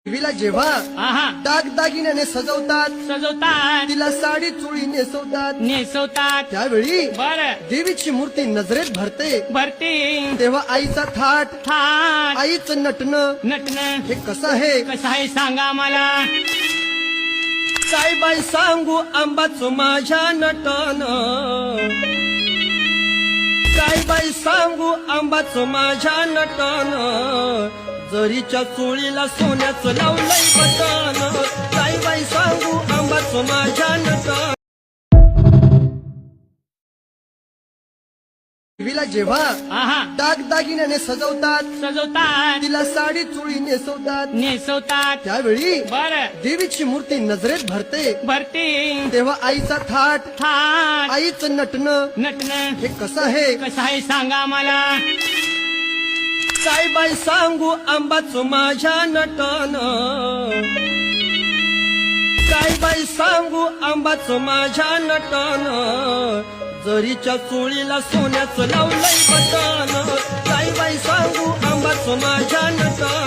देवीला जेव्हा आहा दागदागिन्याने सजवतात, सजवतात तिला साडी चोळी नेसवतात, नेसवतात त्यावेळी बर देवीची मूर्ती नजरेत भरते. भरते तेव्हा आईचा थाट, थाट आईचं नटणं नटन हे कसं आहे? कसं आहे सांगा मला. काय बाई सांगू आंबाचं माझ्या नटन, काय बाई सांगू आंबाचं माझ्या नटन, जरीच्या चोळीला सोन्याचं लावलंय बटन. काय बाई सांगू आंबाचं माझ्या नटन. देवीला जेव्हा आहा दागदागिन्याने सजवतात, सजवतात तिला साडी चोळी नेसवतात, नेसवतात त्यावेळी बर देवीची मूर्ती नजरेत भरते. भरते तेव्हा आईचा थाट, थाट आईचं नटणं नटन हे कसं आहे? कसं आहे सांगा मला. काय बाई सांगू आंबाचं माझ्या नटन, काय बाई सांगू आंबाचं माझ्या नटन, जरीच्या चोळीला सोन्याचं लावलंय बटन. काय बाई सांगू आंबाचं माझ्या नटन.